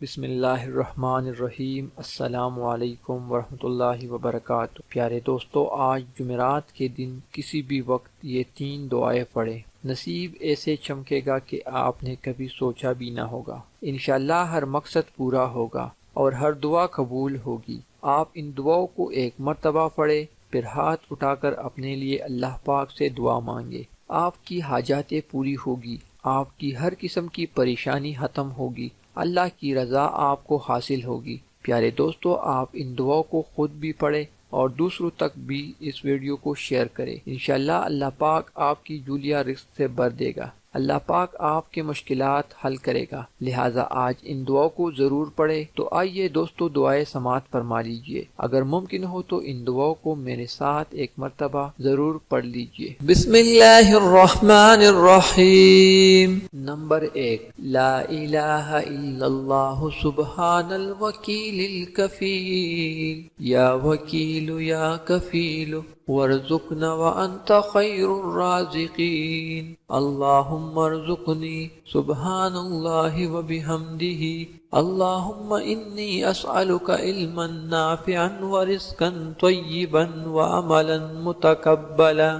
बिस्मिल्लाहिर्रहमानिर्रहीम। अस्सलामु अलैकुम वरहमतुल्लाहि वबरकातुहू। प्यारे दोस्तों, आज जुमेरात के दिन किसी भी वक्त ये 3 दुआएं पढ़ें। नसीब ऐसे चमकेगा कि आपने कभी सोचा भी ना होगा। इंशाअल्लाह हर मकसद पूरा होगा और हर दुआ कबूल होगी। आप इन दुआओं को एक मर्तबा पढ़े, फिर हाथ उठाकर अपने लिए अल्लाह पाक से दुआ मांगे। आपकी हाजातें पूरी होगी, आपकी हर किस्म की परेशानी खत्म होगी, अल्लाह की रजा आपको हासिल होगी। प्यारे दोस्तों, आप इन दुआओं को खुद भी पढ़ें और दूसरों तक भी इस वीडियो को शेयर करें। इंशाअल्लाह अल्लाह पाक आपकी जूलिया रिस्क से भर देगा। अल्लाह पाक आपके मुश्किलात हल करेगा। लिहाजा आज इन दुआओं को जरूर पढ़े। तो आइए दोस्तों, दुआएं समात फरमा लीजिए। अगर मुमकिन हो तो इन दुआओं को मेरे साथ एक मर्तबा जरूर पढ़ लीजिए। बिस्मिल्लाहिर्रहमानिर्रहीम। नंबर 1, ला इलाहा इल्लल्लाहु सुब्हानल वकीलिल कफील, या वकीलु या कफीलु वर्ज़ुक़ना व अंत खैरुर राज़िक़ीन। अल्लाहुम्मा अर्ज़ुक़नी सुब्हानल्लाहि व बिहम्दिही। अल्लाहुम्मा इन्नी अस्अलुका इल्मन नाफ़िअन व रिज़्क़न तय्यिबन व अमलन मुतक़ब्बला।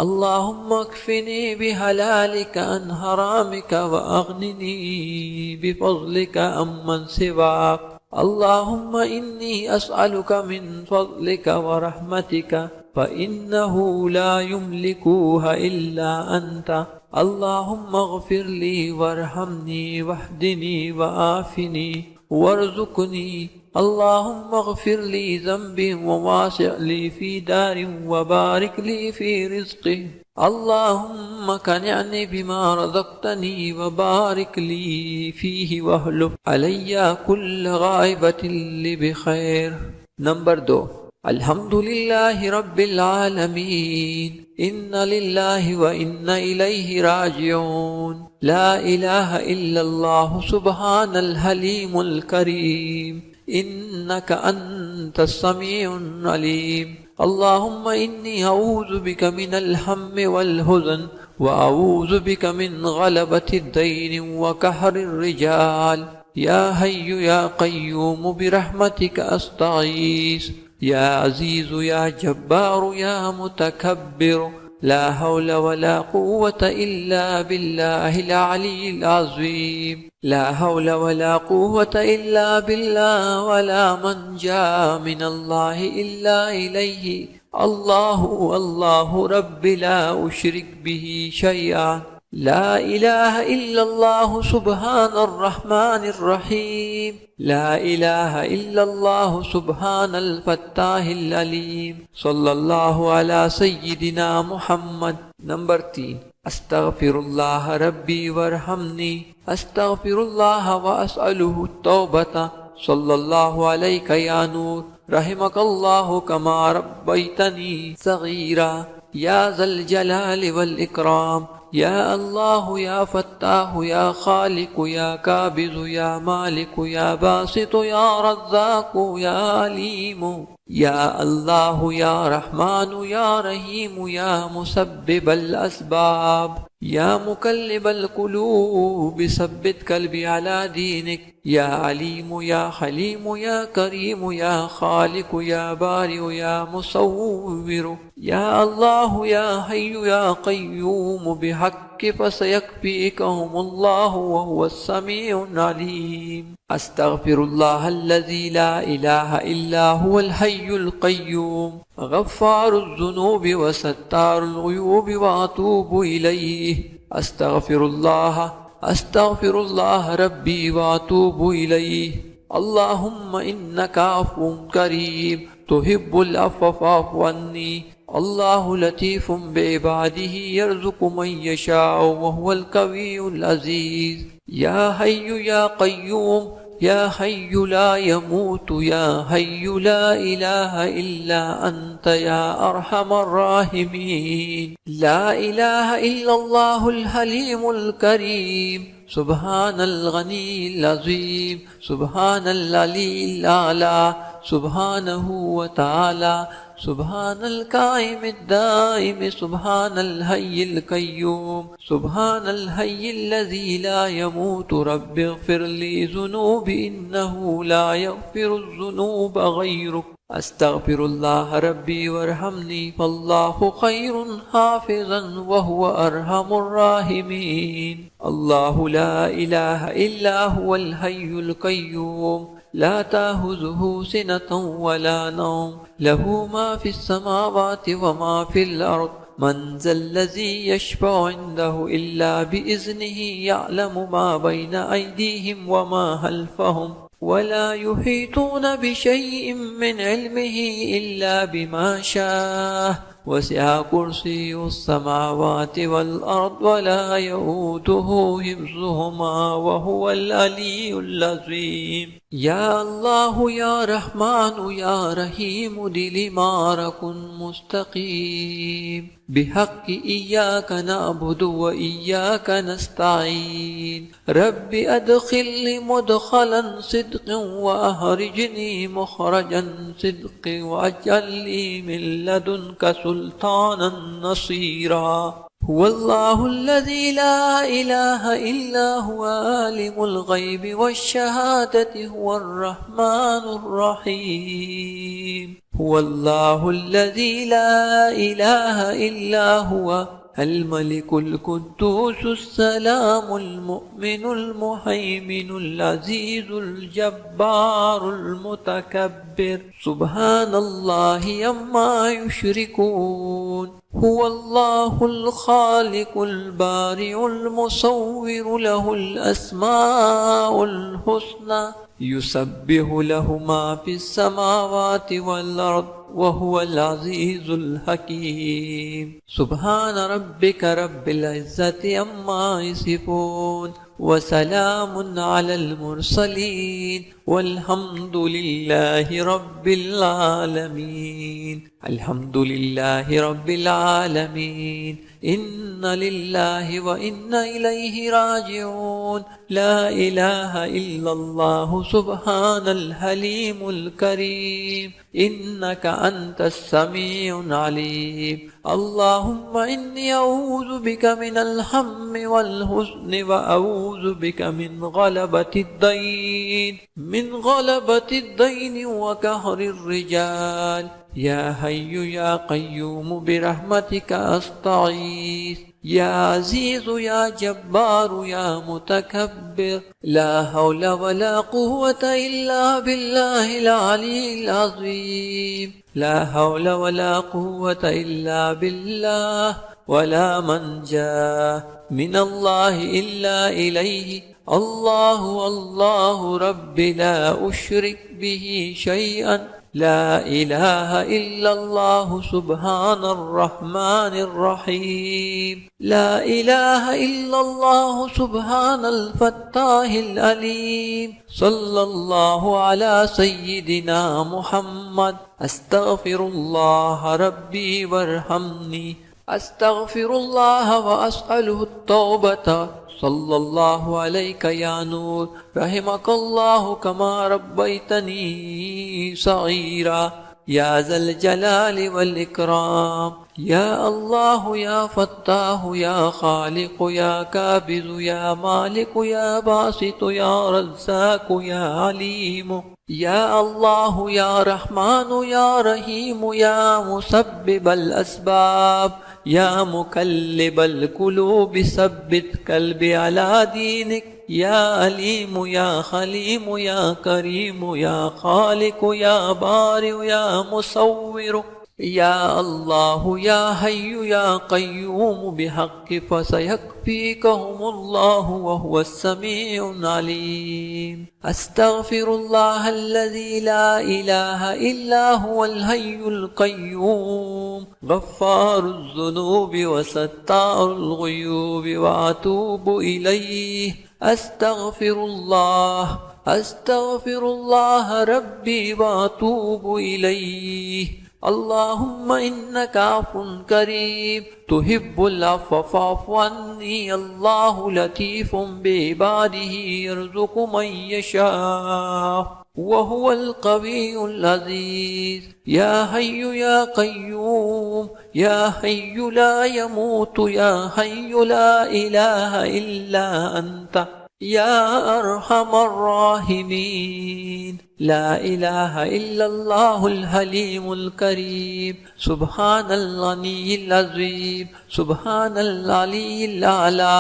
अल्लाहुम्मा अक्फ़िनी बिहलालिका अन हरामिका व अग़निनी बिफ़ज़लिका अम्मन सिवाक। अल्लाहुम्मा इन्नी अस्अलुका मिन फ़ज़लिका व रहमतिका फ़इन्नहु ला युमलिकुहा इल्ला अंता। अल्लाहुम्मा अग़फ़िर ली वरहमनी वहदिनी वआफ़िनी वर्ज़ुक़नी। अल्लाहुम्मा अग़फ़िर ली ज़ंबी ववासिअ ली फ़ी दारी वबारिक ली फ़ी रिज़्क़ी। अल्लाहुम्मा कनिअनी बिमा रज़क़तनी वबारिक ली फ़ीहि वहलुफ़ अलैया कुल्ल गाइबतिन ली बिखैर। नंबर 2, अल्हम्दुलिल्लाहि रब्बिल आलमीन, इन्ना लिल्लाहि व इन्ना इलैहि राजिऊन। ला इलाहा इल्लल्लाहु सुब्हानल हलीमुल करीम, इन्नका अंतस समीउन अलीम। अल्लाहुम्मा इन्नी अऊज़ु बिका मिनल हम्मि वल हुज़न व अऊज़ु बिका मिन गलबतिद दैन व कहरिर रिजाल। या हय्यु या क़य्यूम बिरहमतिका अस्तगीस। या अज़ीज़ु या जब्बारु या मुतकब्बिर। ला हौला वला कुव्वता इल्ला बिल्लाहिल अलिय्यिल अज़ीम। ला हौला वला कुव्वता इल्ला बिल्लाह वला मन्जा मिनल्लाहि इल्ला इलैहि। अल्लाहु अल्लाहु रब्बी ला उश्रिक बिही शैआ। ला इलाहा इल्लल्लाहु सुब्हानर रहमानिर रहीम। ला इलाहा इल्लल्लाहु सुब्हानल फत्ताहिल अलीम। सल्लल्लाहु अला सय्यिदिना मुहम्मद। नंबर 3, अस्तगफिरुल्लाह रब्बी वरहमनी। अस्तगफिरुल्लाह व अस्अलुहु तौबता। सल्लल्लाहु अलैका या नूर, रहिमकल्लाहु कमा रब्बैतनी सगीरा। या ज़ल जलाल वल इकराम। या अल्लाह या फत्ताह या खालिक या काबिज़ या मालिक या बासित या रज़्ज़ाक़ या अलीम। या अल्लाह या रहमान या रहीम या मुसब्बिबल अस्बाब। या मुकल्लिबल क़ुलूब सब्बित क़ल्बी अला दीनिक। या अलीम या हलीम या करीम या खालिक या बारिअ या मुसव्विर। या अल्लाह या हय्यु या क़य्यूम बिहक़्क़ि फ़सयक्फ़ीकहुमुल्लाहु व हुवस समीउन अलीम। अस्तग़फिरुल्लाहल्लज़ी ला इलाहा इल्ला हुवल हय्युल क़य्यूम, ग़फ़्फ़ारुज़ ज़ुनूबि व सत्तारुल ग़ुयूबि व अतूबु इलैहि। अस्तग़फिरुल्लाह रब्बी व अतूबु इलैहि। अल्लाहुम्मा इन्नका अफ़्वुन करीम तुहिब्बुल अफ़्व फ़अफ़ु अन्नी। अल्लाहु लतीफ़ुम बिइबादिही यर्ज़ुक़ु मन यशाअ व हुवल क़वियुल अज़ीज़। या हय्यु या क़य्यूम, या हय्यु ला यमूतु, या हय्यु ला इलाहा इल्ला अंत या अरहमर राहिमीन। ला इलाहा इल्लल्लाहुल हलीमुल करीम, सुब्हानल गनीय्यिल अज़ीम, सुब्हानल अलीय्यिल आला, सुब्हानहु व तआला, سبحان القائم الدائم سبحان الحي القيوم سبحان الحي الذي لا يموت رب اغفر لي ذنوبي إنه لا يغفر الذنوب غيرك أستغفر الله ربي وارحمني فالله خير حافظا وهو أرحم الراحمين. الله لا إله إلا هو الحي القيوم لا تأخذه سنة ولا نوم له ما في السماوات وما في الأرض من ذا الذي يشفع عنده إلا بإذنه يعلم ما بين أيديهم وما خلفهم ولا يحيطون بشيء من علمه إلا بما شاء وسع كرسي السماوات والأرض ولا يؤوده حفظهما وهو العلي العظيم. يا الله يا رحمن يا رحيم دل مارك مستقيم بحق إياك نعبد وإياك نستعين. رب أدخلني مدخلا صدق وأخرجني مخرجا صدق واجعل لي من لدنك سلطانا نصيرا. هو الله الذي لا إله إلا هو عالم الغيب والشهادة هو الرحمن الرحيم. هو الله الذي لا إله إلا هو الملك القدوس السلام المؤمن المهيمن العزيز الجبار المتكبر سبحان الله عما يشركون. هو الله الخالق البارئ المصور له الأسماء الحسنى يسبح له ما في السماوات والأرض وهو العزيز الحكيم. سبحان ربك رب العزة عما يصفون وسلام على المرسلين والحمد لله رب العالمين. الحمد لله رب العالمين. إن لله وإنا إليه راجعون. لا إله إلا الله سبحان الحليم الكريم إنك أنت السميع العليم. اللهم إني أعوذ بك من الهم والحزن وأعوذ بك من غلبة الدين وقهر الرجال. يا حي يا قيوم برحمتك أستغيث. يا عزيز يا جبار يا متكبر لا حول ولا قوة إلا بالله العلي العظيم. لا حول ولا قوة إلا بالله ولا منجا من الله إلا إليه. الله الله ربي لا أشرك به شيئا. لا إله إلا الله سبحان الرحمن الرحيم. لا إله إلا الله سبحان الفتاح العليم. صلى الله على سيدنا محمد. أستغفر الله ربي وارحمني. أستغفر الله وأسأله التوبة. صلى الله عليك يا نور رحمك الله كما ربيتني صغيرا. يا ذا الجلال والإكرام. يا الله يا فتاح يا خالق يا كابز يا مالك يا باسط يا رزاق يا عليم. يا الله يا رحمن يا رحيم يا مسبب الأسباب يا مكلب القلوب ثبت قلبي على دينك. يا عليم يا خليم يا كريم يا خالق يا بارئ يا مصور. يا الله يا حي يا قيوم بحق فسيكفيكهم الله وهو السميع العليم. أستغفر الله الذي لا إله إلا هو الحي القيوم غفار الذنوب وستار الغيوب وأتوب إليه. أستغفر الله ربي وأتوب إليه. اللهم إنك عفو كريم تحب العفو فاعف عني. الله لطيف بعباده يرزق من يشاء वहुवल क़वियुल अज़ीज़। या हय्यु या क़य्यूम, या हय्यु ला यमूतु, या हय्यु ला इलाहा इल्ला अंता, या अरहमर राहिमीन। ला इलाहा इल्लल्लाहुल हलीमुल करीम। सुब्हानल गनिय्यिल अज़ीम, सुब्हानल अलिय्यिल आला,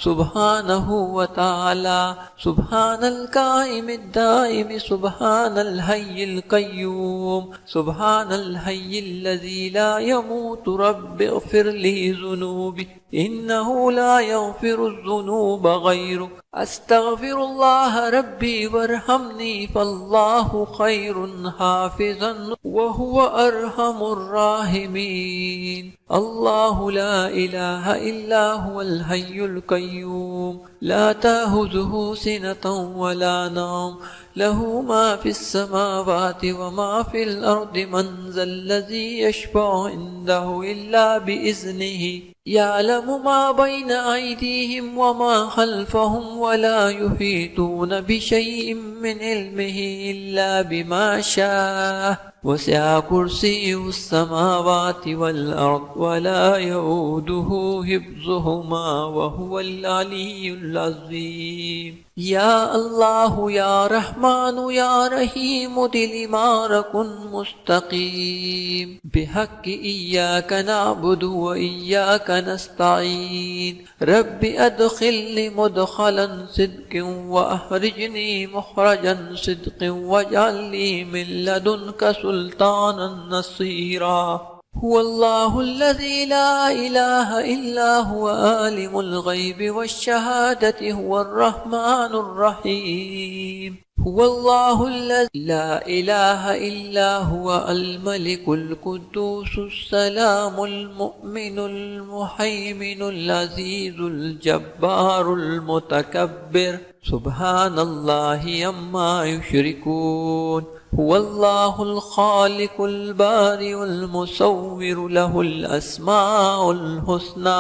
सुब्हानहु व तआला, सुब्हानल काइमिद दाइम, सुब्हानल हय्यिल क़य्यूम, सुब्हानल हय्यिल्लज़ी ला यमूतु। रब्बिग़फिर ली ज़ुनूबी, इन्नहु ला यग़फिरुज़्ज़ुनूब गैरुक। अस्तग़फिरुल्लाह रब्बी वरहमनी, फल्लाहु खैरुन हाफ़िज़न व हुवा अरहमुर राहिमीन। अल्लाहु ला इलाहा इल्ला हुवल हय्युल क़य्यूम, ला ताख़ुज़ुहु सिनतun व ला नौम, लहू मा फ़िस समावाति व मा फ़िल अर्दि, मन ज़ल्लज़ी यशफ़अु इंदहु इल्ला बिइज़्निही, यअलमु मा बैन अयदीहिम व मा खल्फ़हुम व ला युहीतून बिशैइन मिन इल्मिही इल्ला बिमा शाअ, वसिअ कुर्सियुहुस समावाति वल अर्द, व ला यऊदुहु हिफ्ज़ुहुमा व हुवल अलिय्युल अज़ीम। या अल्लाहु या रहमानु या रहीमु दिलिमारकुन मुस्तकीम, बिहक्कि इय्याका नअबुदु व इय्याका नस्तईन। रब्बि अदखिलनी मुदखलन सिद्क़िन व अखरिजनी मुखरजन सिद्क़िन वजअलनी मिन लदुनका सुल्तानन नसीरा। हुवल्लाहुल्लज़ी ला इलाहा इल्ला हुवा आलिमुल ग़ैबि वश्शहादति हुवर रहमानुर रहीम। हुवल्लाहुल्लज़ी ला इलाहा इल्ला हुवा अल मलिकुल कुद्दूसुस सलामुल मुअ्मिनुल मुहैमिनुल अज़ीज़ुल जब्बारुल मुतकब्बिर। सुब्हानल्लाहि अम्मा युश्रिकून। हुवल्लाहुल खालिकुल बारिउल मुसव्विरु लहुल अस्माउल हुस्ना,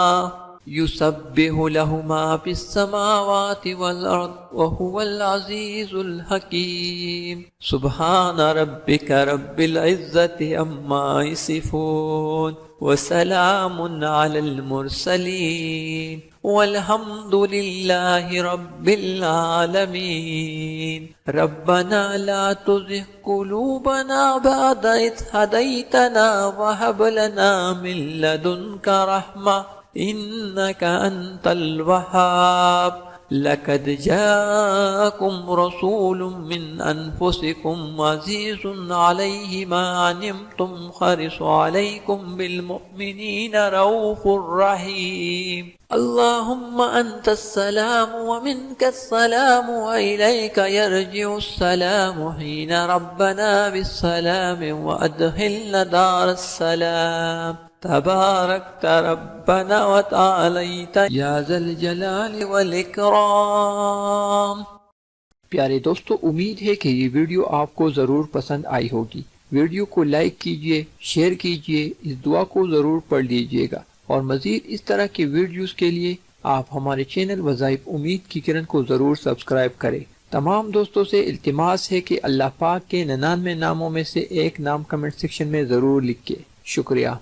युसब्बिहु लहु मा फ़िस समावाति वल अर्द व हुवल अज़ीज़ुल हकीम। सुब्हान रब्बिका रब्बिल इज़्ज़ति अम्मा यसिफून, व सलामुन अलल मुरसलीन, वल्हम्दुलिल्लाहि रब्बिल आलमीन। रब्बना ला तुज़िग़ क़ुलूबना बअद इज़ हदैतना व हब लना मिन लदुनका रहमा, इन्नका अंतल वहाब। लक़द जाअकुम रसूलुम मिन अनफुसिकुम अज़ीज़ुन अलैहि मा अनित्तुम हरिसुन अलैकुम बिल मुमिनीना रऊफ़ुर रहीम। अल्लाहुम्मा अंतस्सलामु व मिनकस्सलामु व इलैका यर्जिउस्सलामु हीना रब्बना बिस्सलामि व अदखिलना दारस्सलाम। तबारकत रब्बना व तआलैत या ज़ल जलाल वल इकराम। प्यारे दोस्तों, उम्मीद है कि ये वीडियो आपको ज़रूर पसंद आई होगी। वीडियो को लाइक कीजिए, शेयर कीजिए, इस दुआ को ज़रूर पढ़ लीजिएगा और मज़ीद इस तरह के वीडियोस के लिए आप हमारे चैनल वज़ाइफ उम्मीद की किरण को ज़रूर सब्सक्राइब करें। तमाम दोस्तों से इल्तिमास है कि अल्लाह पाक के 99 नामों में से एक नाम कमेंट सेक्शन में ज़रूर लिखें। शुक्रिया।